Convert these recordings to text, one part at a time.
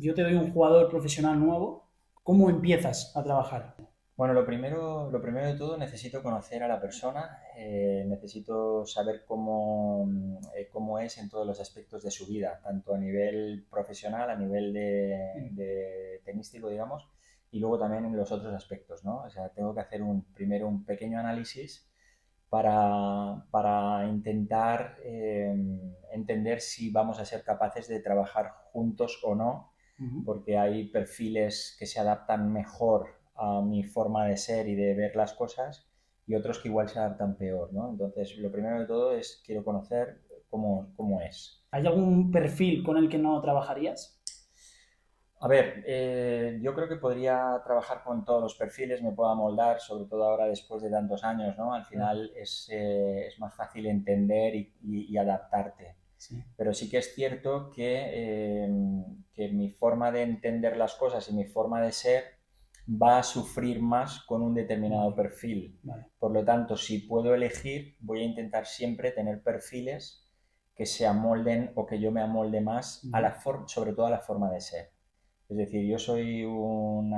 Yo te doy un jugador profesional nuevo, ¿cómo empiezas a trabajar? Bueno, lo primero de todo necesito conocer a la persona, necesito saber cómo es en todos los aspectos de su vida, tanto a nivel profesional, a nivel de tenístico, digamos, y luego también en los otros aspectos, ¿no? O sea, tengo que hacer primero un pequeño análisis para intentar entender si vamos a ser capaces de trabajar juntos o no, Ujú. porque hay perfiles que se adaptan mejor a mi forma de ser y de ver las cosas y otros que igual se adaptan peor, ¿no? Entonces, lo primero de todo es quiero conocer cómo es. ¿Hay algún perfil con el que no trabajarías? A ver, yo creo que podría trabajar con todos los perfiles, me puedo amoldar, sobre todo ahora después de tantos años, ¿no? Al Claro, final es más fácil entender y adaptarte. sí. Pero sí que es cierto que mi forma de entender las cosas y mi forma de ser va a sufrir más con un determinado Vale, perfil. vale. Por lo tanto, si puedo elegir, voy a intentar siempre tener perfiles que se amolden o que yo me amolde más a Ujú. sobre todo a la forma de ser. Es decir, yo soy un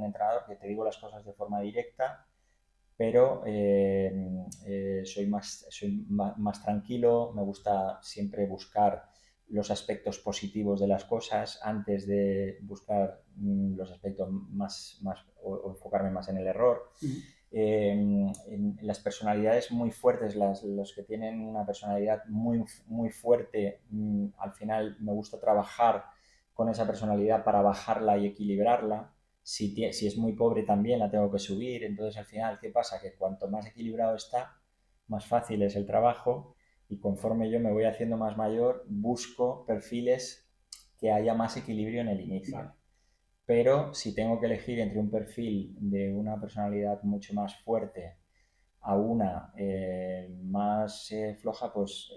entrenador que te digo las cosas de forma directa, pero soy más tranquilo, me gusta siempre buscar los aspectos positivos de las cosas antes de buscar los aspectos o enfocarme más en el error. Ujú. En las personalidades muy fuertes, los que tienen una personalidad muy fuerte, al final me gusta trabajar con esa personalidad para bajarla y equilibrarla. Si es muy pobre también la tengo que subir. Entonces al final, ¿qué pasa? Que cuanto más equilibrado está, más fácil es el trabajo y conforme yo me voy haciendo más mayor, busco perfiles que haya más equilibrio en el inicio. Vale. Pero si tengo que elegir entre un perfil de una personalidad mucho más fuerte a una más floja, pues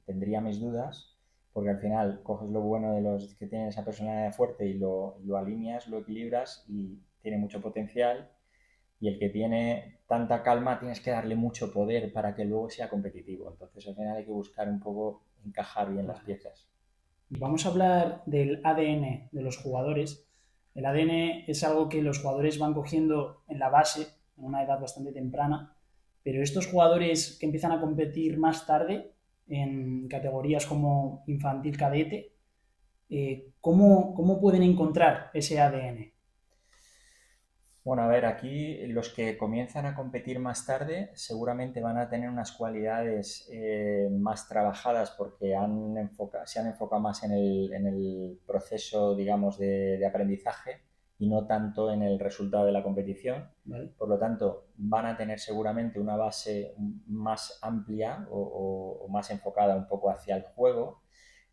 tendría mis dudas, porque al final coges lo bueno de los que tienen esa personalidad fuerte y lo alineas, lo equilibras y tiene mucho potencial, y el que tiene tanta calma tienes que darle mucho poder para que luego sea competitivo. Entonces al final hay que buscar un poco encajar bien las Vale. piezas. Y vamos a hablar del ADN de los jugadores. El ADN es algo que los jugadores van cogiendo en la base, en una edad bastante temprana, pero estos jugadores que empiezan a competir más tarde, en categorías como infantil cadete, ¿cómo pueden encontrar ese ADN? Bueno, a ver, aquí los que comienzan a competir más tarde seguramente van a tener unas cualidades más trabajadas porque se han enfocado más en el proceso, digamos, de aprendizaje y no tanto en el resultado de la competición. ¿Vale? Por lo tanto, van a tener seguramente una base más amplia o más enfocada un poco hacia el juego,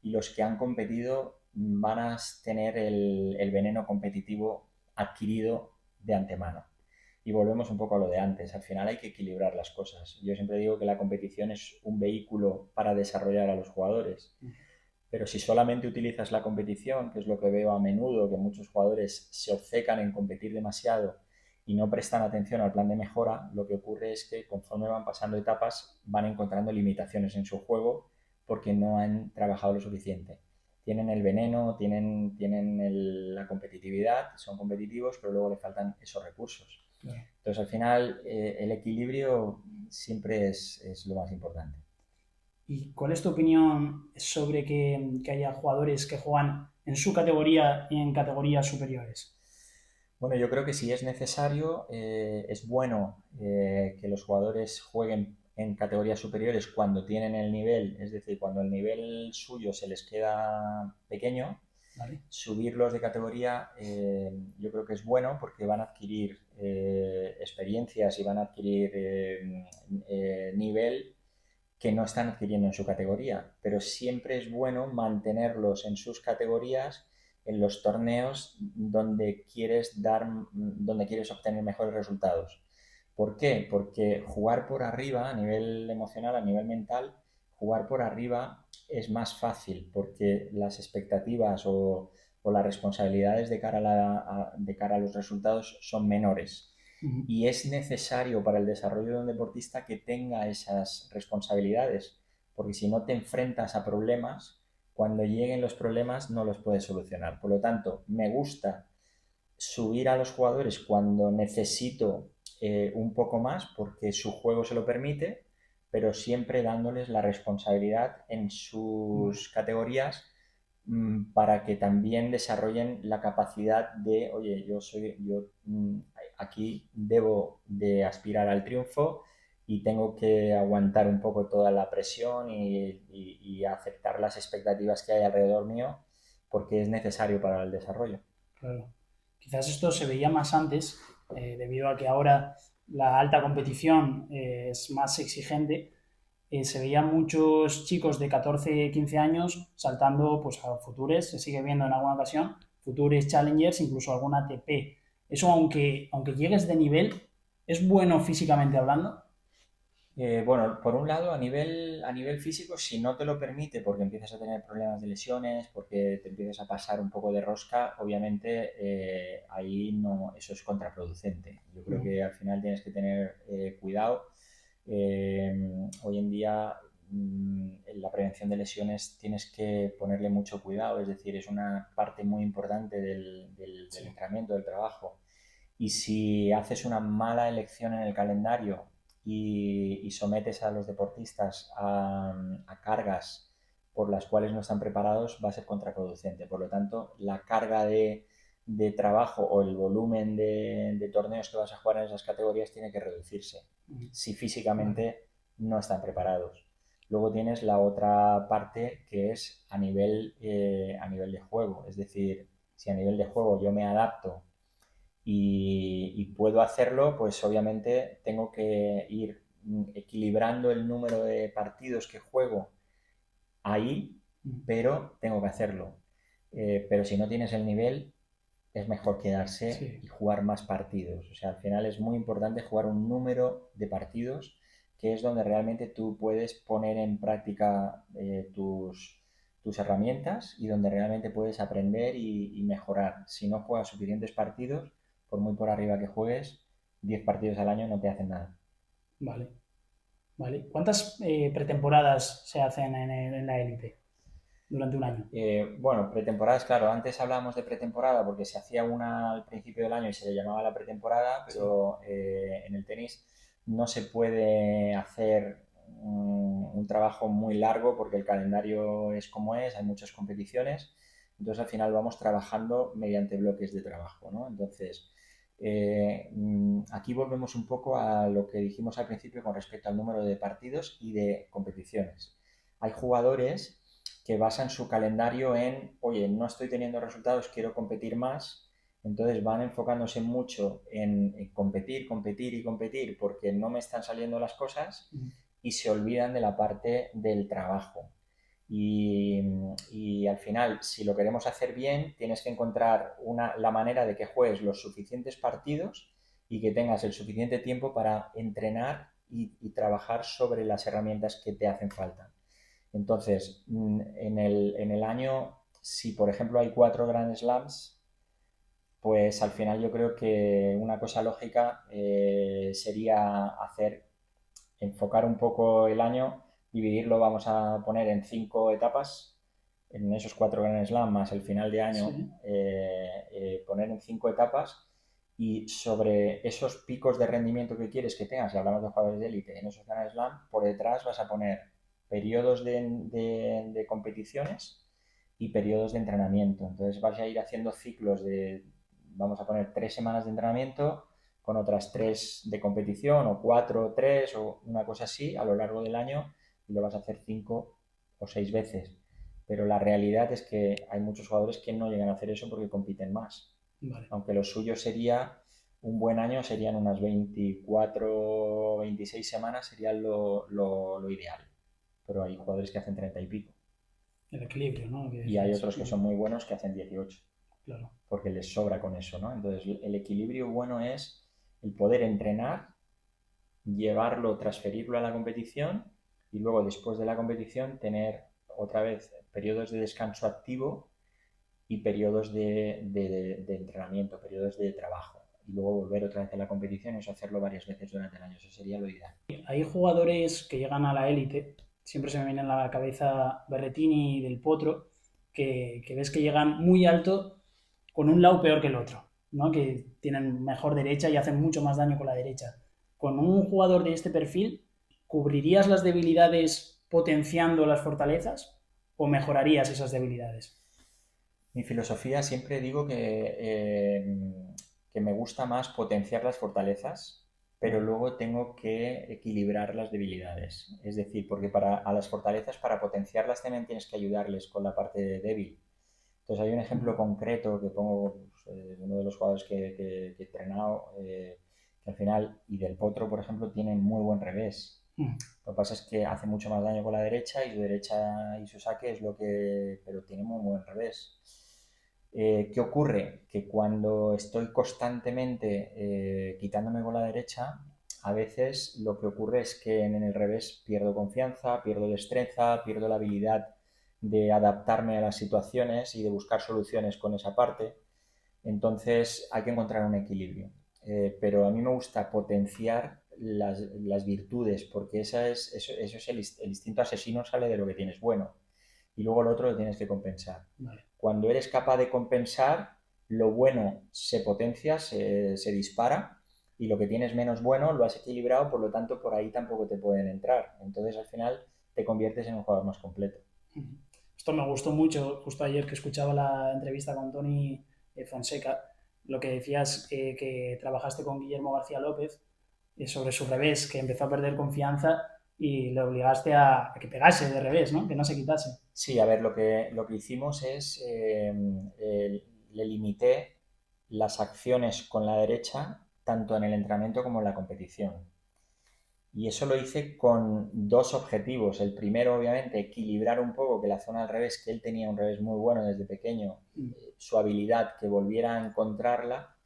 y los que han competido van a tener el veneno competitivo adquirido de antemano. Y volvemos un poco a lo de antes, al final hay que equilibrar las cosas. Yo siempre digo que la competición es un vehículo para desarrollar a los jugadores, pero si solamente utilizas la competición, que es lo que veo a menudo, que muchos jugadores se obcecan en competir demasiado y no prestan atención al plan de mejora, lo que ocurre es que conforme van pasando etapas van encontrando limitaciones en su juego porque no han trabajado lo suficiente. Tienen el veneno, tienen la competitividad, son competitivos, pero luego le faltan esos recursos. Claro. Entonces, al final, el equilibrio siempre es lo más importante. ¿Y cuál es tu opinión sobre que haya jugadores que juegan en su categoría y en categorías superiores? Bueno, yo creo que si es necesario, es bueno que los jugadores jueguen en categorías superiores cuando tienen el nivel, es decir, cuando el nivel suyo se les queda pequeño. ¿Vale? Subirlos de categoría yo creo que es bueno porque van a adquirir experiencias y van a adquirir nivel que no están adquiriendo en su categoría, pero siempre es bueno mantenerlos en sus categorías en los torneos donde quieres obtener mejores resultados. ¿Por qué? Porque jugar por arriba a nivel emocional, a nivel mental, jugar por arriba es más fácil porque las expectativas o las responsabilidades de cara a los resultados son menores, Ujú. y es necesario para el desarrollo de un deportista que tenga esas responsabilidades, porque si no te enfrentas a problemas cuando lleguen los problemas no los puedes solucionar. Por lo tanto, me gusta subir a los jugadores cuando necesito un poco más porque su juego se lo permite, pero siempre dándoles la responsabilidad en sus categorías para que también desarrollen la capacidad de, oye, aquí debo de aspirar al triunfo y tengo que aguantar un poco toda la presión y aceptar las expectativas que hay alrededor mío porque es necesario para el desarrollo. Claro. Quizás esto se veía más antes, debido a que ahora la alta competición es más exigente. Se veían muchos chicos de 14, 15 años saltando pues, a Futures, se sigue viendo en alguna ocasión, Futures, Challengers, incluso alguna ATP. Eso, aunque llegues de nivel, ¿es bueno físicamente hablando? Bueno, por un lado, a nivel físico, si no te lo permite, porque empiezas a tener problemas de lesiones, porque te empiezas a pasar un poco de rosca, obviamente ahí no, eso es contraproducente. Yo creo que al final tienes que tener cuidado. Hoy en día en la prevención de lesiones tienes que ponerle mucho cuidado, es decir, es una parte muy importante del entrenamiento, del trabajo. Y si haces una mala elección en el calendario y sometes a los deportistas a cargas por las cuales no están preparados, va a ser contraproducente. Por lo tanto, la carga de trabajo o el volumen de torneos que vas a jugar en esas categorías tiene que reducirse si físicamente no están preparados. Luego tienes la otra parte que es a nivel de juego. Es decir, si a nivel de juego yo me adapto y puedo hacerlo, pues obviamente tengo que ir equilibrando el número de partidos que juego ahí, pero tengo que hacerlo. Pero si no tienes el nivel, es mejor quedarse y jugar más partidos. O sea, al final es muy importante jugar un número de partidos que es donde realmente tú puedes poner en práctica tus herramientas y donde realmente puedes aprender y mejorar. Si no juegas suficientes partidos, por muy por arriba que juegues, 10 partidos al año no te hacen nada. Vale, vale. ¿Cuántas pretemporadas se hacen en la élite durante un año? Bueno, pretemporadas, claro, antes hablábamos de pretemporada porque se hacía una al principio del año y se le llamaba la pretemporada, pero en el tenis no se puede hacer un trabajo muy largo porque el calendario es como es, hay muchas competiciones, entonces al final vamos trabajando mediante bloques de trabajo, ¿no? Entonces, aquí volvemos un poco a lo que dijimos al principio con respecto al número de partidos y de competiciones. Hay jugadores que basan su calendario en, oye, no estoy teniendo resultados, quiero competir más, entonces van enfocándose mucho en competir, competir y competir porque no me están saliendo las cosas y se olvidan de la parte del trabajo. Y al final, si lo queremos hacer bien, tienes que encontrar la manera de que juegues los suficientes partidos y que tengas el suficiente tiempo para entrenar y trabajar sobre las herramientas que te hacen falta. Entonces, en el año, si por ejemplo hay 4 Grand Slams, pues al final yo creo que una cosa lógica sería enfocar un poco el año, dividirlo, vamos a poner en 5 etapas, en esos 4 Grand Slam más el final de año, poner en 5 etapas y sobre esos picos de rendimiento que quieres que tengas, si hablamos de jugadores de élite, en esos Grand Slam, por detrás vas a poner periodos de competiciones y periodos de entrenamiento. Entonces vas a ir haciendo ciclos de, vamos a poner 3 semanas de entrenamiento con otras 3 de competición o 4 o 3 o una cosa así a lo largo del año y lo vas a hacer 5 o 6 veces. Pero la realidad es que hay muchos jugadores que no llegan a hacer eso porque compiten más. Vale. Aunque lo suyo sería, un buen año serían unas 24 o 26 semanas, sería lo ideal. Pero hay jugadores que hacen 30 y pico. El equilibrio, ¿no? Y hay otros que son muy buenos que hacen 18. Claro. Porque les sobra con eso, ¿no? Entonces, el equilibrio bueno es el poder entrenar, llevarlo, transferirlo a la competición y luego después de la competición tener otra vez periodos de descanso activo y periodos de entrenamiento, periodos de trabajo. Y luego volver otra vez a la competición y eso hacerlo varias veces durante el año. Eso sería lo ideal. Hay jugadores que llegan a la élite siempre se me viene a la cabeza Berretini y Del Potro, que ves que llegan muy alto con un lado peor que el otro, ¿no? Que tienen mejor derecha y hacen mucho más daño con la derecha. Con un jugador de este perfil, ¿cubrirías las debilidades potenciando las fortalezas o mejorarías esas debilidades? Mi filosofía siempre digo que me gusta más potenciar las fortalezas, pero Vale. luego tengo que equilibrar las debilidades. Es decir, porque a las fortalezas, para potenciarlas, también tienes que ayudarles con la parte débil. Entonces hay un ejemplo concreto que pongo, pues, uno de los jugadores que he entrenado, que al final, y Del Potro, por ejemplo, tiene muy buen revés. Lo que pasa es que hace mucho más daño con la derecha, y su derecha y su saque es lo que... pero tiene muy buen revés. ¿Qué ocurre? Que cuando estoy constantemente quitándome con la derecha, a veces lo que ocurre es que en el revés pierdo confianza, pierdo destreza, pierdo la habilidad de adaptarme a las situaciones y de buscar soluciones con esa parte. Entonces hay que encontrar un equilibrio. Pero a mí me gusta potenciar las virtudes, porque eso es el instinto asesino, sale de lo que tienes bueno, y luego lo otro lo tienes que compensar. Vale. Cuando eres capaz de compensar, lo bueno se potencia, se dispara, y lo que tienes menos bueno lo has equilibrado, por lo tanto por ahí tampoco te pueden entrar. Entonces al final te conviertes en un jugador más completo. Esto me gustó mucho, justo ayer que escuchaba la entrevista con Tony Fonseca, lo que decías que trabajaste con Guillermo García López sobre su revés, que empezó a perder confianza y le obligaste a que pegase de revés, ¿no? Que no se quitase. Sí, a ver, lo que hicimos es, le limité las acciones con la derecha, tanto en el entrenamiento como en la competición. Y eso lo hice con dos objetivos. El primero, obviamente, equilibrar un poco que la zona al revés, que él tenía un revés muy bueno desde pequeño, su habilidad, que volviera a encontrarla,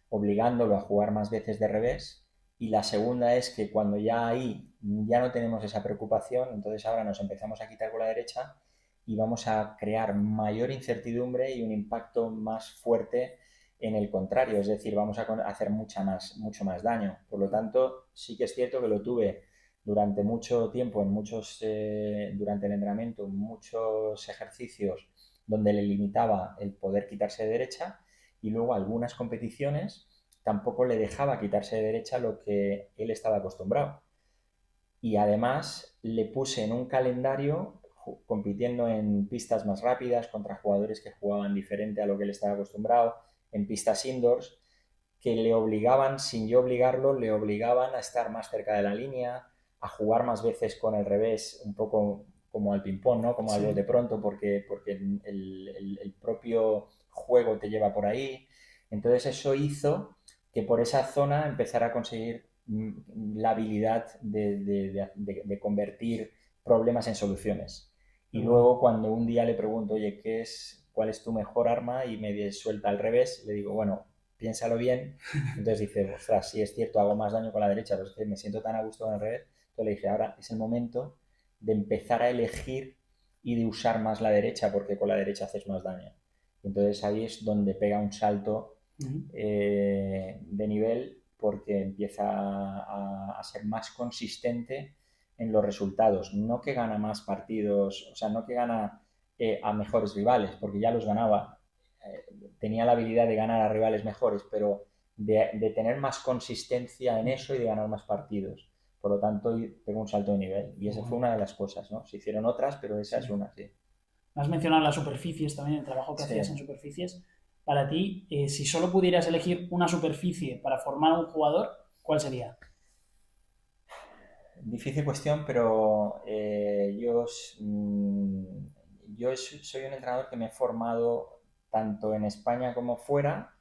obligándolo a jugar más veces de revés. Y la segunda es que cuando ya ahí ya no tenemos esa preocupación, entonces ahora nos empezamos a quitar con la derecha y vamos a crear mayor incertidumbre y un impacto más fuerte en el contrario, es decir, vamos a hacer mucho más daño. Por lo tanto, sí que es cierto que lo tuve durante mucho tiempo, durante el entrenamiento, muchos ejercicios donde le limitaba el poder quitarse de derecha, y luego algunas competiciones tampoco le dejaba quitarse de derecha lo que él estaba acostumbrado. Y además le puse en un calendario compitiendo en pistas más rápidas contra jugadores que jugaban diferente a lo que él estaba acostumbrado, en pistas indoors, que le obligaban, sin yo obligarlo, le obligaban a estar más cerca de la línea, a jugar más veces con el revés, un poco como al ping-pong, ¿no? Como al bote Sí. pronto, porque el propio juego te lleva por ahí. Entonces eso hizo que por esa zona empezara a conseguir la habilidad de convertir problemas en soluciones. Qué Y bueno. luego cuando un día le pregunto, oye, ¿cuál es tu mejor arma? Y me suelta al revés, le digo, bueno, piénsalo bien. Entonces dice, ostras, sí es cierto, hago más daño con la derecha, pero es que me siento tan a gusto con el revés. Entonces le dije, ahora es el momento de empezar a elegir y de usar más la derecha, porque con la derecha haces más daño. Entonces ahí es donde pega un salto de nivel, porque empieza a ser más consistente en los resultados. No que gana más partidos, o sea, no que gana a mejores rivales, porque ya los ganaba. Tenía la habilidad de ganar a rivales mejores, pero de tener más consistencia en eso y de ganar más partidos. Por lo tanto, pegó un salto de nivel. Y esa fue Bueno, una de las cosas, ¿no? Se hicieron otras, pero esa sí. es una, sí. Has mencionado las superficies también, el trabajo que Sí. hacías en superficies. Para ti, si solo pudieras elegir una superficie para formar a un jugador, ¿cuál sería? Difícil cuestión, pero yo soy un entrenador que me he formado tanto en España como fuera,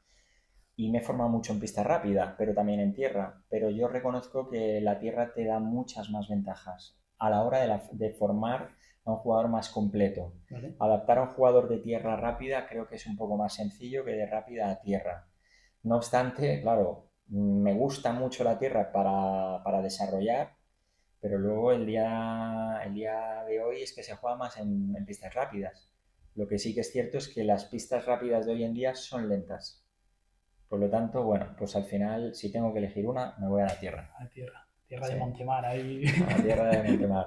y me he formado mucho en pista rápida, pero también en tierra. Pero yo reconozco que la tierra te da muchas más ventajas a la hora de formar a un jugador más completo. ¿Vale? Adaptar a un jugador de tierra rápida creo que es un poco más sencillo que de rápida a tierra. No obstante, claro, me gusta mucho la tierra para desarrollar, pero luego el día de hoy es que se juega más en pistas rápidas. Lo que sí que es cierto es que las pistas rápidas de hoy en día son lentas. Por lo tanto, bueno, pues al final, si tengo que elegir una, me voy a la tierra. A la tierra. Tierra Sí, de Montemar, ahí. a la tierra de Montemar.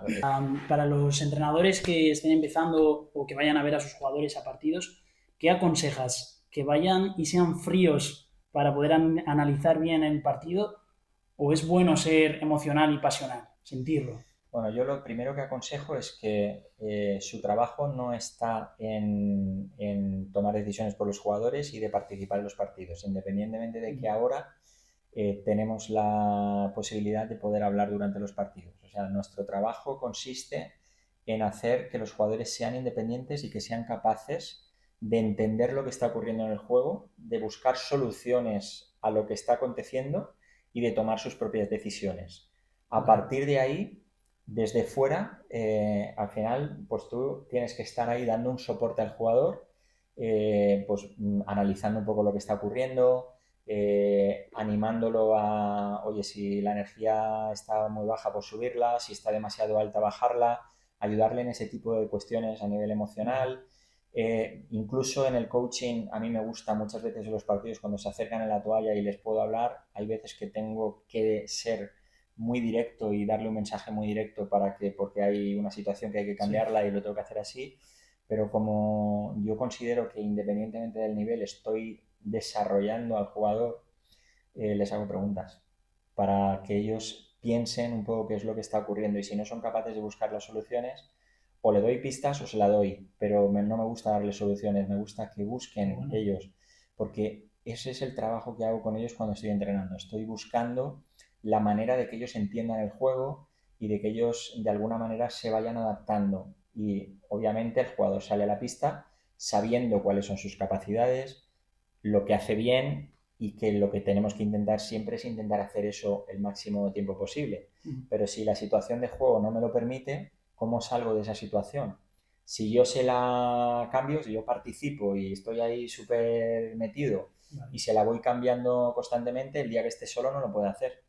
Para los entrenadores que estén empezando o que vayan a ver a sus jugadores a partidos, ¿qué aconsejas? ¿Que vayan y sean fríos para poder analizar bien el partido? ¿O es bueno ser emocional y pasional, sentirlo? Bueno, yo lo primero que aconsejo es que su trabajo no está en tomar decisiones por los jugadores y de participar en los partidos, independientemente de que ahora tenemos la posibilidad de poder hablar durante los partidos. O sea, nuestro trabajo consiste en hacer que los jugadores sean independientes y que sean capaces de entender lo que está ocurriendo en el juego, de buscar soluciones a lo que está aconteciendo y de tomar sus propias decisiones. A partir de ahí, desde fuera, al final, pues tú tienes que estar ahí dando un soporte al jugador, pues analizando un poco lo que está ocurriendo, animándolo a, oye, si la energía está muy baja, pues subirla, si está demasiado alta, bajarla, ayudarle en ese tipo de cuestiones a nivel emocional. Incluso en el coaching, a mí me gusta muchas veces en los partidos cuando se acercan a la toalla y les puedo hablar, hay veces que tengo que ser muy directo y darle un mensaje muy directo porque hay una situación que hay que cambiarla y lo tengo que hacer así, pero como yo considero que independientemente del nivel estoy desarrollando al jugador, les hago preguntas para que ellos piensen un poco qué es lo que está ocurriendo y si no son capaces de buscar las soluciones, o le doy pistas o se la doy, pero no me gusta darles soluciones, me gusta que busquen ellos, porque ese es el trabajo que hago con ellos cuando estoy entrenando. Estoy buscando la manera de que ellos entiendan el juego y de que ellos de alguna manera se vayan adaptando. Y obviamente el jugador sale a la pista sabiendo cuáles son sus capacidades, lo que hace bien y que lo que tenemos que intentar siempre es intentar hacer eso el máximo tiempo posible. Pero si la situación de juego no me lo permite, ¿cómo salgo de esa situación? Si yo se la cambio, si yo participo y estoy ahí súper metido y se la voy cambiando constantemente, el día que esté solo no lo puedo hacer.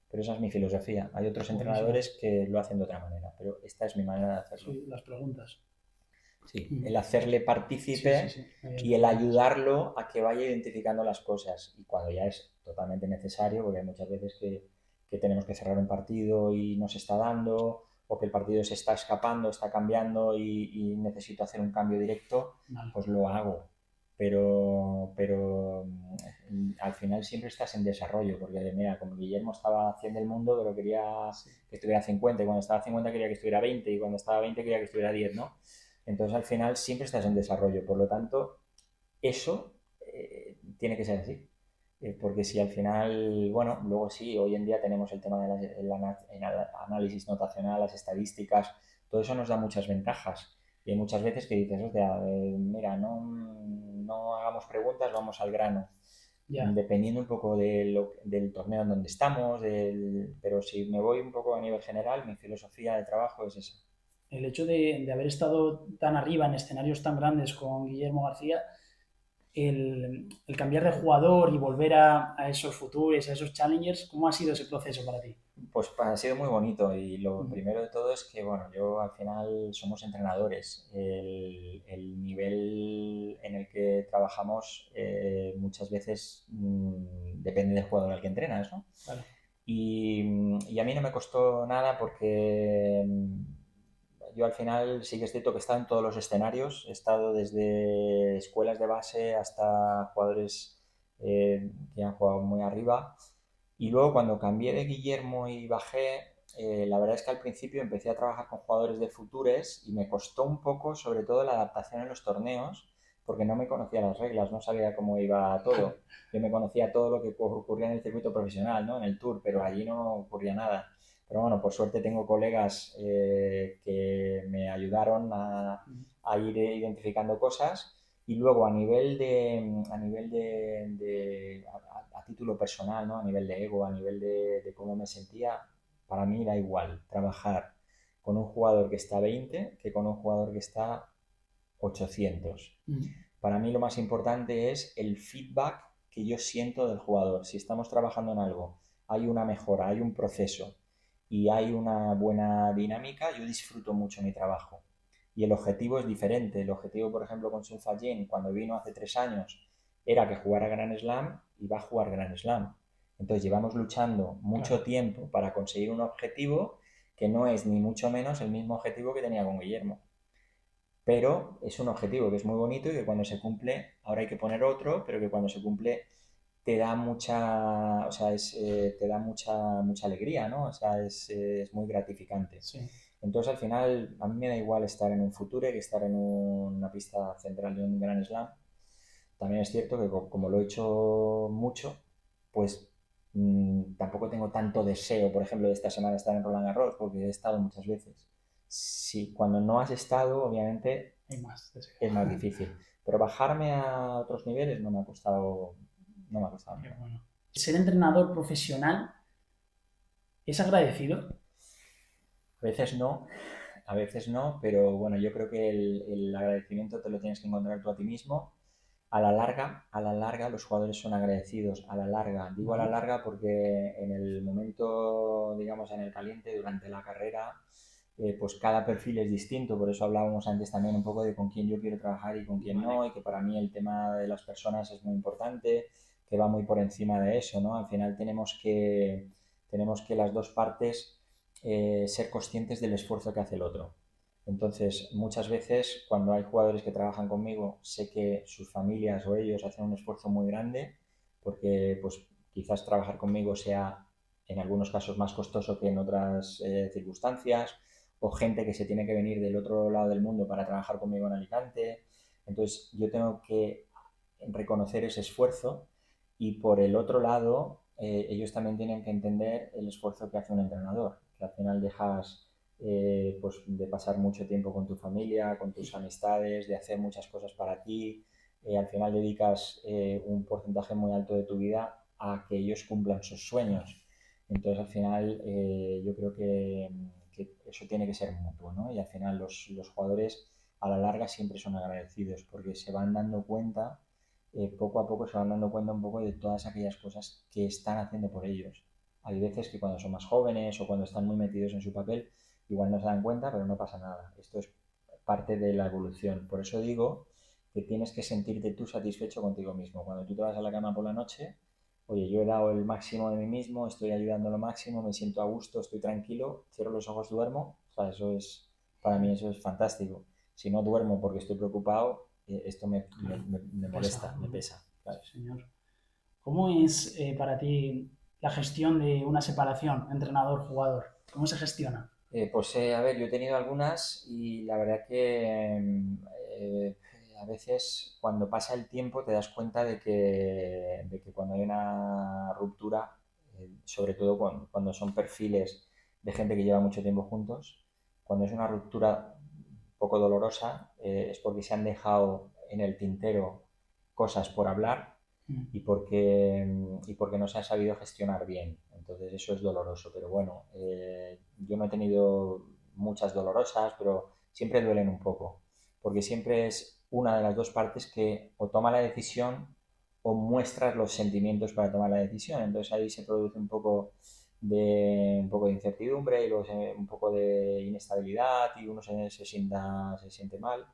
Pero esa es mi filosofía. Hay otros entrenadores que lo hacen de otra manera, pero esta es mi manera de hacerlo. Sí, las preguntas. Sí, el hacerle partícipe y el ayudarlo a que vaya identificando las cosas. Y cuando ya es totalmente necesario, porque hay muchas veces que tenemos que cerrar un partido y no se está dando, o que el partido se está escapando, está cambiando y necesito hacer un cambio directo, pues lo hago. Pero al final siempre estás en desarrollo, porque mira, como Guillermo estaba haciendo el mundo, pero quería que estuviera a 50, y cuando estaba a 50 quería que estuviera a 20, y cuando estaba a 20 quería que estuviera a 10, ¿no? Entonces al final siempre estás en desarrollo, por lo tanto, eso tiene que ser así. Porque si al final, bueno, luego sí, hoy en día tenemos el tema del análisis notacional, las estadísticas, todo eso nos da muchas ventajas. Y hay muchas veces que dices, hostia, mira, no hagamos preguntas, vamos al grano. Dependiendo un poco del torneo en donde estamos, pero si me voy un poco a nivel general, mi filosofía de trabajo es esa. El hecho de haber estado tan arriba en escenarios tan grandes con Guillermo García, el cambiar de jugador y volver a esos futuros, a esos challengers, ¿cómo ha sido ese proceso para ti? Pues ha sido muy bonito y lo primero de todo es que, bueno, yo al final somos entrenadores. El nivel en el que trabajamos muchas veces depende del jugador al que entrenas, ¿no? Claro. Y a mí no me costó nada porque yo al final sí que es cierto que he estado en todos los escenarios. He estado desde escuelas de base hasta jugadores que han jugado muy arriba. Y luego cuando cambié de Guillermo y bajé, la verdad es que al principio empecé a trabajar con jugadores de futures y me costó un poco, sobre todo la adaptación en los torneos, porque no me conocía las reglas, no sabía cómo iba todo. Yo me conocía todo lo que ocurría en el circuito profesional, ¿no? En el tour, pero allí no ocurría nada. Pero bueno, por suerte tengo colegas que me ayudaron a ir identificando cosas. Y luego a título personal, ¿no? A nivel de ego, a nivel de cómo me sentía, para mí da igual trabajar con un jugador que está a 20 que con un jugador que está 800. Para mí lo más importante es el feedback que yo siento del jugador. Si estamos trabajando en algo, hay una mejora, hay un proceso y hay una buena dinámica, yo disfruto mucho mi trabajo. Y el objetivo es diferente. El objetivo, por ejemplo, con Sun Fa Jin, cuando vino hace 3 años, era que jugara Grand Slam y va a jugar Grand Slam. Entonces llevamos luchando mucho Claro, tiempo para conseguir un objetivo que no es ni mucho menos el mismo objetivo que tenía con Guillermo. Pero es un objetivo que es muy bonito y que cuando se cumple, ahora hay que poner otro, pero que cuando se cumple te da mucha, o sea, te da mucha alegría, ¿no? O sea, es muy gratificante. sí. Entonces, al final, a mí me da igual estar en un Future que estar en una pista central de un Grand Slam. También es cierto que como lo he hecho mucho, pues tampoco tengo tanto deseo, por ejemplo, de esta semana estar en Roland Garros, porque he estado muchas veces. Sí, cuando no has estado, obviamente Hay más deseo. es más difícil. Pero bajarme a otros niveles no me ha costado Qué nada. bueno. Ser entrenador profesional es agradecido. A veces no, pero bueno, yo creo que el agradecimiento te lo tienes que encontrar tú a ti mismo. A la larga los jugadores son agradecidos, a la larga. Digo a la Vale. larga porque en el momento, digamos, en el caliente, durante la carrera, pues cada perfil es distinto, por eso hablábamos antes también un poco de con quién yo quiero trabajar y con quién Vale. no, y que para mí el tema de las personas es muy importante, que va muy por encima de eso, ¿no? Al final tenemos que las dos partes ser conscientes del esfuerzo que hace el otro. Entonces, muchas veces cuando hay jugadores que trabajan conmigo, sé que sus familias o ellos hacen un esfuerzo muy grande porque pues quizás trabajar conmigo sea en algunos casos más costoso que en otras circunstancias, o gente que se tiene que venir del otro lado del mundo para trabajar conmigo en Alicante. Entonces, yo tengo que reconocer ese esfuerzo y por el otro lado, ellos también tienen que entender el esfuerzo que hace un entrenador, que al final dejas pues de pasar mucho tiempo con tu familia, con tus amistades, de hacer muchas cosas para ti. Al final dedicas un porcentaje muy alto de tu vida a que ellos cumplan sus sueños. Entonces al final yo creo que, eso tiene que ser mutuo, ¿no? Y al final los jugadores a la larga siempre son agradecidos porque se van dando cuenta, poco a poco se van dando cuenta un poco de todas aquellas cosas que están haciendo por ellos. Hay veces que cuando son más jóvenes o cuando están muy metidos en su papel, igual no se dan cuenta, pero no pasa nada. Esto es parte de la evolución. Por eso digo que tienes que sentirte tú satisfecho contigo mismo. Cuando tú te vas a la cama por la noche, oye, yo he dado el máximo de mí mismo, estoy ayudando lo máximo, me siento a gusto, estoy tranquilo, cierro los ojos, duermo. O sea, para mí eso es fantástico. Si no duermo porque estoy preocupado, esto Claro. me Pesa. molesta, me pesa. Sí, Claro. señor. ¿Cómo es para ti la gestión de una separación entrenador-jugador? ¿Cómo se gestiona? Pues a ver, yo he tenido algunas y la verdad que eh, a veces cuando pasa el tiempo te das cuenta de que cuando hay una ruptura, sobre todo cuando son perfiles de gente que lleva mucho tiempo juntos, cuando es una ruptura un poco dolorosa, es porque se han dejado en el tintero cosas por hablar Mm. y porque no se ha sabido gestionar bien. Entonces eso es doloroso, pero bueno, yo no he tenido muchas dolorosas, pero siempre duelen un poco, porque siempre es una de las dos partes que o toma la decisión o muestras los sentimientos para tomar la decisión. Entonces ahí se produce un poco de incertidumbre y luego un poco de inestabilidad y uno se siente mal.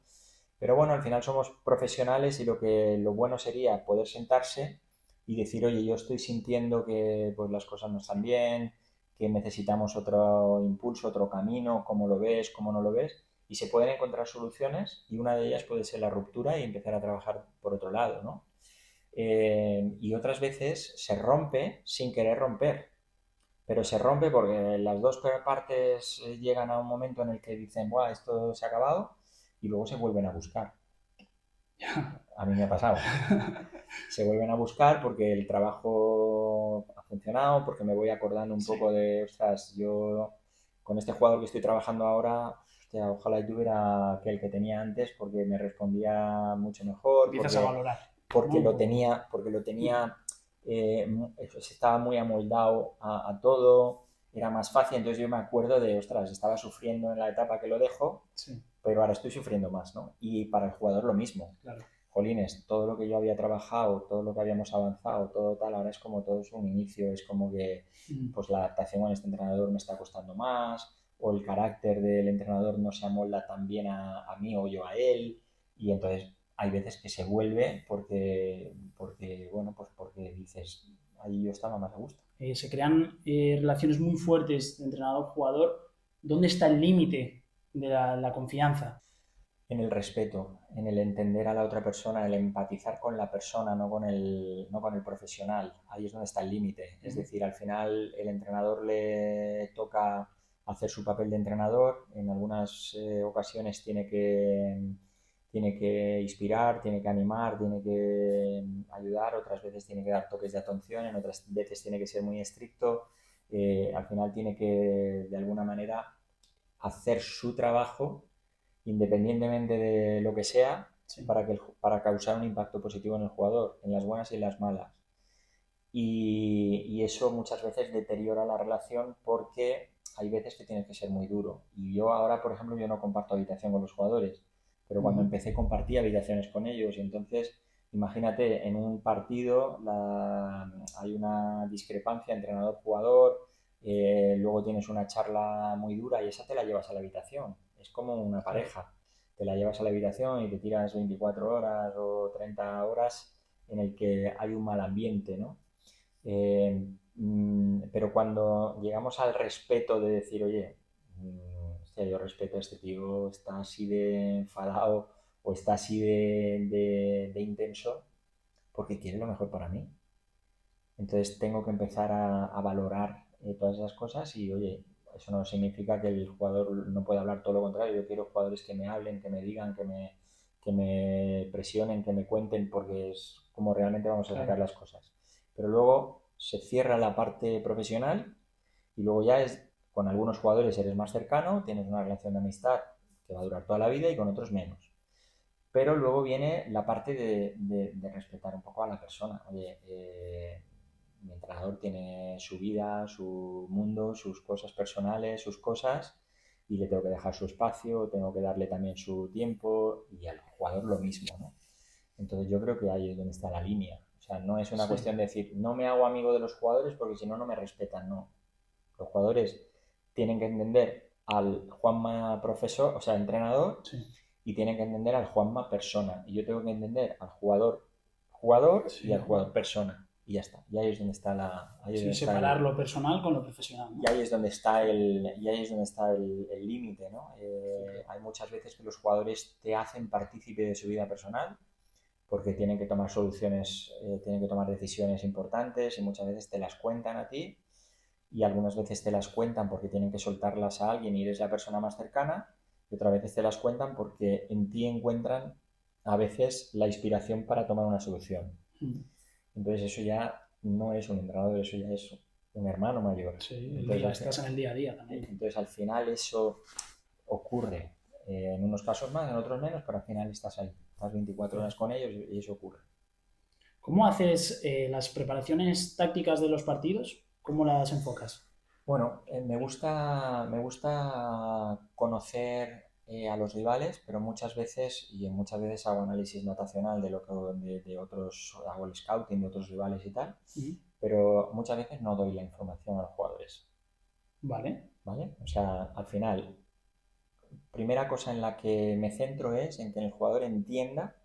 Pero bueno, al final somos profesionales y lo bueno sería poder sentarse y decir, oye, yo estoy sintiendo que pues, las cosas no están bien, que necesitamos otro impulso, otro camino, cómo lo ves, cómo no lo ves, y se pueden encontrar soluciones y una de ellas puede ser la ruptura y empezar a trabajar por otro lado, ¿no? Y otras veces se rompe sin querer romper, pero se rompe porque las dos partes llegan a un momento en el que dicen, Buah, esto se ha acabado, y luego se vuelven a buscar. A mí me ha pasado. Se vuelven a buscar porque el trabajo ha funcionado, porque me voy acordando un Sí. poco de, ostras, yo con este jugador que estoy trabajando ahora, hostia, ojalá y tuviera aquel que tenía antes porque me respondía mucho mejor, Empiezas a valorar, ¿no? Un poco. porque lo tenía, estaba muy amoldado a todo, era más fácil, entonces yo me acuerdo de, ostras, estaba sufriendo en la etapa que lo dejo, Sí, pero ahora estoy sufriendo más, ¿no? Y para el jugador lo mismo. claro. Jolines, todo lo que yo había trabajado, todo lo que habíamos avanzado, todo tal, ahora es como todo es un inicio, es como que Mm. pues la adaptación a este entrenador me está costando más, o el carácter del entrenador no se amolda tan bien a mí o yo a él, y entonces hay veces que se vuelve porque bueno, pues porque dices, ahí yo estaba más a gusto. Se crean relaciones muy fuertes de entrenador-jugador. ¿Dónde está el límite de la confianza? En el respeto, en el entender a la otra persona, el empatizar con la persona, no con el profesional. Ahí es donde está el límite. Es decir, al final el entrenador le toca hacer su papel de entrenador. En algunas ocasiones tiene que inspirar, tiene que animar, tiene que ayudar, otras veces tiene que dar toques de atención, en otras veces tiene que ser muy estricto. Al final tiene que, de alguna manera, hacer su trabajo independientemente de lo que sea, Sí. para causar un impacto positivo en el jugador, en las buenas y en las malas. Y eso muchas veces deteriora la relación porque hay veces que tienes que ser muy duro. Y yo ahora, por ejemplo, yo no comparto habitación con los jugadores, pero cuando empecé compartí habitaciones con ellos y entonces imagínate, en un partido hay una discrepancia entrenador-jugador, luego tienes una charla muy dura y esa te la llevas a la habitación. Es como una pareja. Te la llevas a la habitación y te tiras 24 horas o 30 horas en el que hay un mal ambiente, ¿no? Pero cuando llegamos al respeto de decir, oye, hostia, yo respeto a este tío, está así de enfadado o está así de intenso porque quiere lo mejor para mí. Entonces tengo que empezar a valorar todas esas cosas y, oye, eso no significa que el jugador no pueda hablar, todo lo contrario. Yo quiero jugadores que me hablen, que me digan, que me presionen, que me cuenten, porque es como realmente vamos a sacar las cosas. Pero luego se cierra la parte profesional y luego ya es, con algunos jugadores eres más cercano, tienes una relación de amistad que va a durar toda la vida y con otros menos. Pero luego viene la parte de respetar un poco a la persona. Oye, mi entrenador tiene su vida, su mundo, sus cosas personales, sus cosas, y le tengo que dejar su espacio, tengo que darle también su tiempo, y al jugador lo mismo, ¿no? Entonces yo creo que ahí es donde está la línea. O sea, no es una cuestión de decir, no me hago amigo de los jugadores porque si no, no me respetan, no. Los jugadores tienen que entender al Juanma profesor, o sea, entrenador, Sí. y tienen que entender al Juanma persona. Y yo tengo que entender al jugador Sí, y al jugador persona. Y ya está. Y ahí es donde está sí, separar lo personal con lo profesional, ¿no? y ahí es donde está el límite, ¿no? Hay muchas veces que los jugadores te hacen partícipe de su vida personal porque tienen que tomar tienen que tomar decisiones importantes y muchas veces te las cuentan a ti y algunas veces te las cuentan porque tienen que soltarlas a alguien y eres la persona más cercana y otras veces te las cuentan porque en ti encuentran a veces la inspiración para tomar una solución. Entonces eso ya no es un entrenador, eso ya es un hermano mayor. Sí, Entonces, estás en el día a día también. entonces al final eso ocurre. En unos casos más, en otros menos, pero al final estás ahí. Estás 24 horas con ellos y eso ocurre. ¿Cómo haces las preparaciones tácticas de los partidos? ¿Cómo las enfocas? Bueno, me gusta conocer a los rivales, pero muchas veces hago análisis notacional de lo que de otros, hago el scouting de otros rivales y tal, pero muchas veces no doy la información a los jugadores. Vale. ¿Vale? O sea, al final, primera cosa en la que me centro es en que el jugador entienda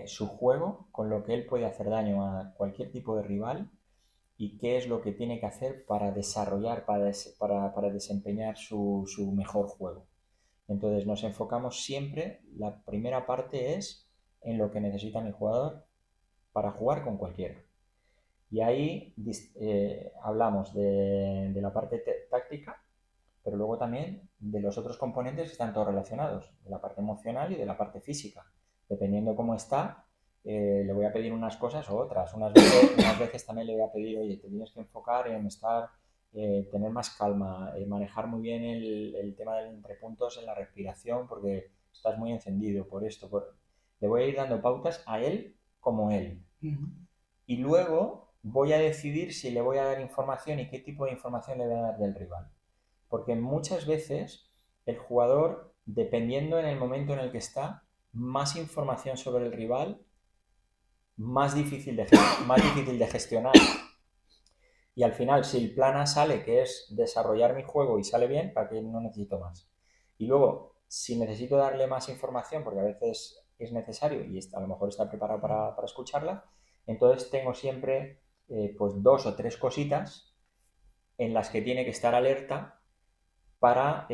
su juego, con lo que él puede hacer daño a cualquier tipo de rival y qué es lo que tiene que hacer para desarrollar, para desempeñar su mejor juego. Entonces nos enfocamos siempre, la primera parte es en lo que necesita mi jugador para jugar con cualquiera. Y ahí hablamos de la parte táctica, pero luego también de los otros componentes que están todos relacionados, de la parte emocional y de la parte física. Dependiendo cómo está, le voy a pedir unas cosas o otras. Unas veces también le voy a pedir, oye, te tienes que enfocar en tener más calma, manejar muy bien el tema del entrepuntos en la respiración porque estás muy encendido por esto. Le voy a ir dando pautas a él como él. Y luego voy a decidir si le voy a dar información y qué tipo de información le voy a dar del rival. Porque muchas veces el jugador, dependiendo en el momento en el que está, más información sobre el rival, más difícil de gestionar. Y al final, si el plan A sale, que es desarrollar mi juego y sale bien, ¿para qué no necesito más? Y luego, si necesito darle más información, porque a veces es necesario y a lo mejor está preparado para escucharla, entonces tengo siempre pues 2 o 3 cositas en las que tiene que estar alerta para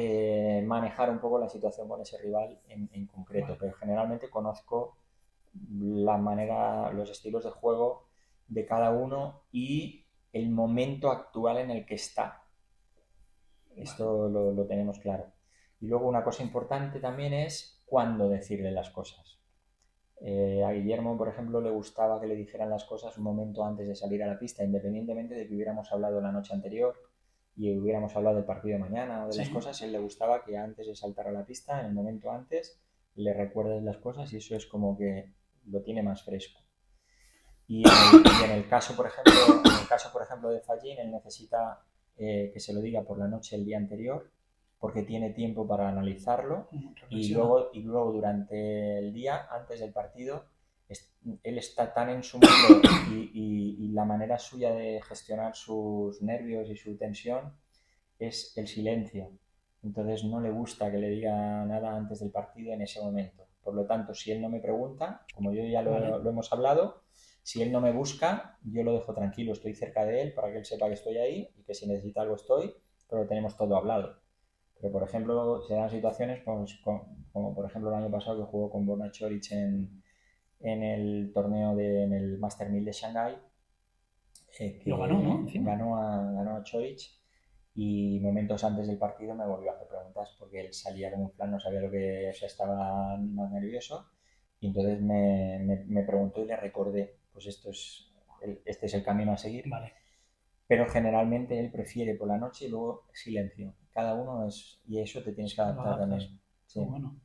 manejar un poco la situación con ese rival en concreto. Vale. Pero generalmente conozco la manera, los estilos de juego de cada uno y el momento actual en el que está. Esto lo tenemos claro. Y luego una cosa importante también es cuándo decirle las cosas. A Guillermo, por ejemplo, le gustaba que le dijeran las cosas un momento antes de salir a la pista, independientemente de que hubiéramos hablado la noche anterior y hubiéramos hablado del partido de mañana o de las Sí. cosas. A él le gustaba que antes de saltar a la pista, en el momento antes, le recuerdes las cosas y eso es como que lo tiene más fresco. Y en el caso, por ejemplo, de Fallín, él necesita que se lo diga por la noche el día anterior, porque tiene tiempo para analizarlo y Reflexiona. luego durante el día, antes del partido, él está tan en su mundo y la manera suya de gestionar sus nervios y su tensión es el silencio. Entonces no le gusta que le diga nada antes del partido en ese momento. Por lo tanto, si él no me pregunta, como yo ya Vale. lo hemos hablado, si él no me busca, yo lo dejo tranquilo, estoy cerca de él para que él sepa que estoy ahí y que si necesita algo estoy, pero tenemos todo hablado. Pero, por ejemplo, se dan situaciones como por ejemplo, el año pasado que jugó con Borna Choric en el torneo en el Master 1000 de Shanghái, Lo ganó, ¿no? que Encima. ganó a Choric y momentos antes del partido me volvió a hacer preguntas porque él salía como un plan, no sabía lo que, o sea, estaba más nervioso y entonces me preguntó y le recordé, pues este es el camino a seguir, Vale. pero generalmente él prefiere por la noche y luego silencio. Cada uno es, y eso te tienes que Lo adaptar adaptas. también. Qué Sí. bueno.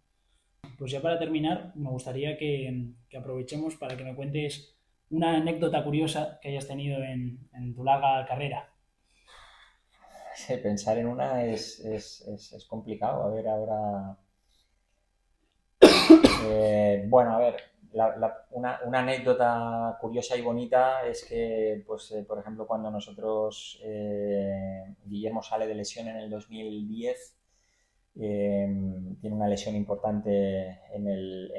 Pues ya para terminar, me gustaría que aprovechemos para que me cuentes una anécdota curiosa que hayas tenido en tu larga carrera. Sí, pensar en una es complicado. A ver, ahora. Bueno, a ver, una anécdota curiosa y bonita es que, pues, por ejemplo, cuando Guillermo sale de lesión en el 2010, tiene una lesión importante en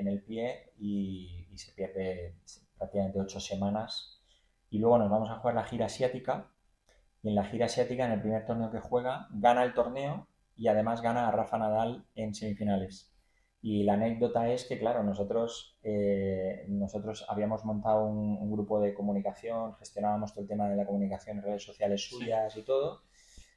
el pie y se pierde prácticamente 8 semanas. Y luego nos vamos a jugar la gira asiática. Y en la gira asiática, en el primer torneo que juega, gana el torneo y además gana a Rafa Nadal en semifinales. Y la anécdota es que, claro, nosotros habíamos montado un grupo de comunicación, gestionábamos todo el tema de la comunicación en redes sociales Sí. suyas y todo,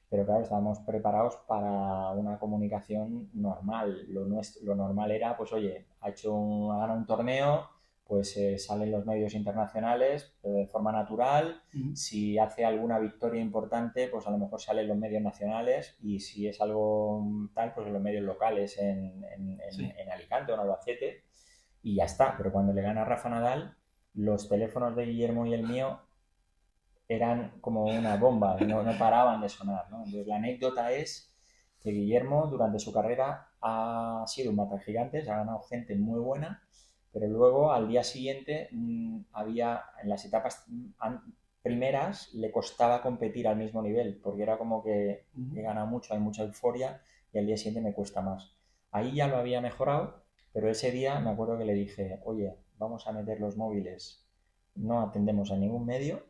pero claro, estábamos preparados para una comunicación normal. Lo normal era, pues oye, ha ganado un torneo, pues salen los medios internacionales de forma natural. Si hace alguna victoria importante, pues a lo mejor salen los medios nacionales y si es algo tal, pues en los medios locales Sí. en Alicante o en Albacete y ya está. Pero cuando le gana Rafa Nadal, los teléfonos de Guillermo y el mío eran como una bomba, no paraban de sonar, ¿no? Entonces la anécdota es que Guillermo durante su carrera ha sido un matagigantes, ha ganado gente muy buena, pero luego al día siguiente había en las etapas primeras le costaba competir al mismo nivel, porque era como que he ganado mucho, hay mucha euforia y al día siguiente me cuesta más. Ahí ya lo había mejorado, pero ese día me acuerdo que le dije, oye, vamos a meter los móviles, no atendemos a ningún medio,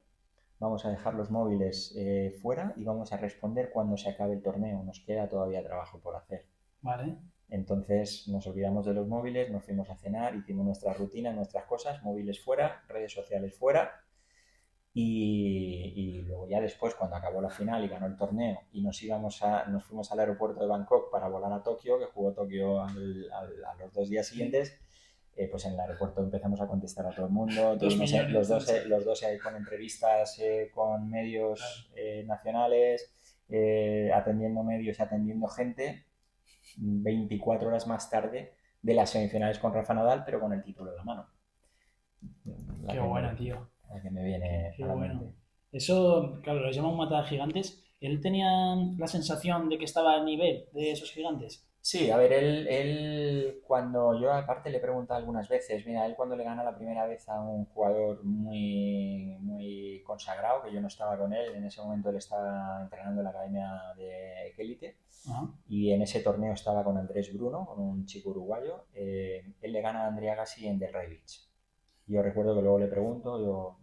vamos a dejar los móviles fuera y vamos a responder cuando se acabe el torneo. Nos queda todavía trabajo por hacer. Vale. Entonces nos olvidamos de los móviles, nos fuimos a cenar, hicimos nuestra rutina, nuestras cosas, móviles fuera, redes sociales fuera. Y luego ya después, cuando acabó la final y ganó el torneo y nos fuimos al aeropuerto de Bangkok para volar a Tokio, que jugó Tokio a los 2 días Sí. siguientes, pues en el aeropuerto empezamos a contestar a todo el mundo, 2 millones de los dos con entrevistas con Claro. medios nacionales, atendiendo medios y atendiendo gente, 24 horas más tarde de las semifinales con Rafa Nadal, pero con el título en la mano. La Qué que buena, me, tío. la que me viene Qué a la bueno. mente. Eso, claro, lo llaman matar gigantes. ¿Él tenía la sensación de que estaba al nivel de esos gigantes? Sí, a ver, él cuando yo aparte le he preguntado algunas veces, mira, él cuando le gana la primera vez a un jugador muy consagrado, que yo no estaba con él, en ese momento él estaba entrenando en la academia de Elite Ajá. y en ese torneo estaba con Andrés Bruno, con un chico uruguayo, él le gana a Andrea Gassi en Del Rey Beach. Yo recuerdo que luego le pregunto,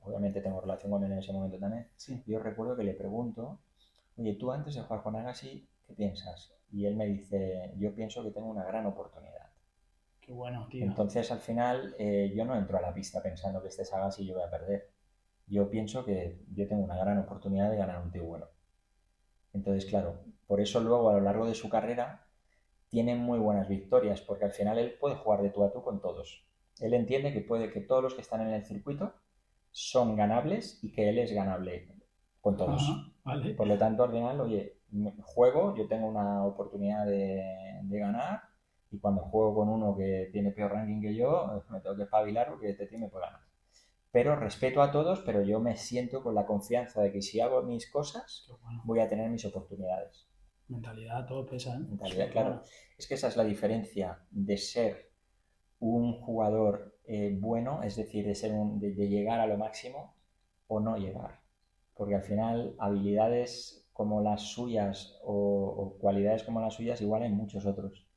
obviamente tengo relación con él en ese momento también. Sí. Yo recuerdo que le pregunto, oye, tú antes de jugar con Agassi, ¿qué piensas? Y él me dice, yo pienso que tengo una gran oportunidad. Qué bueno, tío. Entonces, al final, yo no entro a la pista pensando que este es Agassi y yo voy a perder. Yo pienso que yo tengo una gran oportunidad de ganar un tío bueno. Entonces, claro, por eso luego a lo largo de su carrera tiene muy buenas victorias, porque al final él puede jugar de tú a tú con todos. Él entiende que puede que todos los que están en el circuito son ganables y que él es ganable con todos. Ajá, vale. Por lo tanto, al final, oye, juego, yo tengo una oportunidad de ganar y cuando juego con uno que tiene peor ranking que yo, me tengo que espabilar porque este tío me puede ganar. Pero respeto a todos, pero yo me siento con la confianza de que si hago mis cosas, Bueno. voy a tener mis oportunidades. Mentalidad, todo pesa, ¿eh? Mentalidad, claro. Bueno. Es que esa es la diferencia de ser un jugador bueno, es decir, de llegar a lo máximo o no llegar. Porque al final habilidades como las suyas o cualidades como las suyas igual hay muchos otros.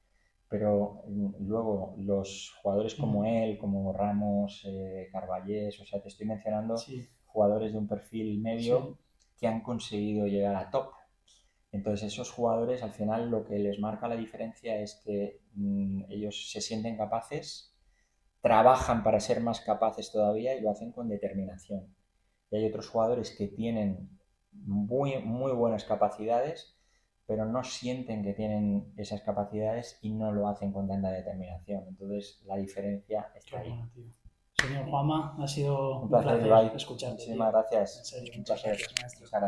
Pero luego los jugadores como él, como Ramos, Carballés, o sea, te estoy mencionando jugadores de un perfil medio que han conseguido llegar a top. Entonces esos jugadores al final lo que les marca la diferencia es que ellos se sienten capaces, trabajan para ser más capaces todavía y lo hacen con determinación. Y hay otros jugadores que tienen muy, muy buenas capacidades, pero no sienten que tienen esas capacidades y no lo hacen con tanta determinación. Entonces la diferencia está ahí. Bueno, tío. Señor Juanma, ha sido un placer escucharte. Muchísimas gracias. En serio, un placer. gracias, maestro. Muchas gracias.